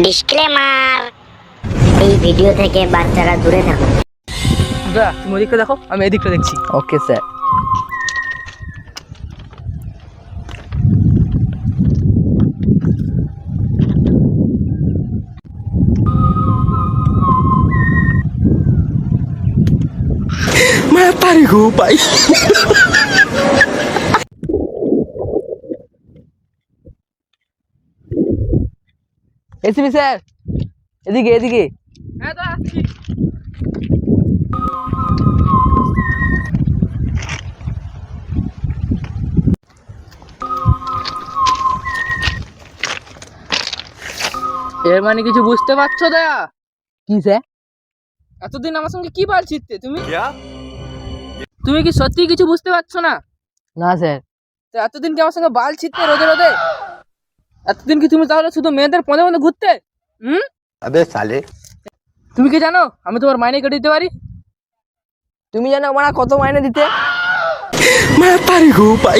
Disclaimer, এই video থেকে বাচ্চারা দূরে থাকুন। তুমি ওদিকটা দেখো, আমি এদিকটা দেখছি। Okay sir. Mata gue, Pak. ACB sir, এদিকে এদিকে। হ্যাঁ তো আসছি। এর মানে কিছু বুঝতে পারছো দয়া? কি স্যার? এতদিন আমার সঙ্গে কি বাল ছিটতে তুমি? তুমি কি সত্যি কিছু বুঝতে পারছো না? না স্যার। তো এতদিন কি আমার সঙ্গে বাল ছিটতে রোদে রোদে? এতদিন কি তুমি তাহলে শুধু মেয়েদের পদে পদে ঘুরতে? अबे साले। তুমি কি জানো আমি তোমার মাইনে কেটে দিতে পারি? তুমি জানো আমার কত মাইনে দিতে? Mata gue, Pak.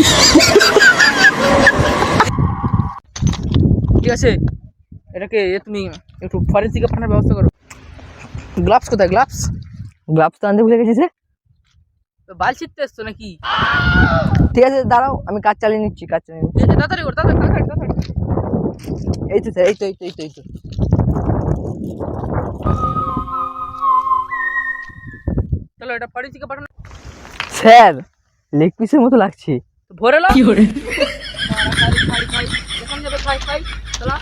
ঠিক আছে, এটাকে তুমি একটু ফরেন্সিকে পাঠানোর ব্যবস্থা করো। গ্লাভস কোথায়? গ্লাভস গ্লাভস তো আনতে ভুলে গেছি স্যার। বাল ছিটতে এসছো নাকি? ঠিক আছে দাঁড়াও, আমি কাজ চালিয়ে নিচ্ছি, কাজ চালিয়ে নিচ্ছি। তাড়াতাড়ি করো, তাড়াতাড়ি। এই তো স্যার, এই তো এই তো এই তো এই তো। চলো এটা ফরেন্সিকে পাঠানো। স্যার লেগ পিসের মতো লাগছে। ভরে নাও। কি করে? খাই, যখন যাবে খাই, চলো।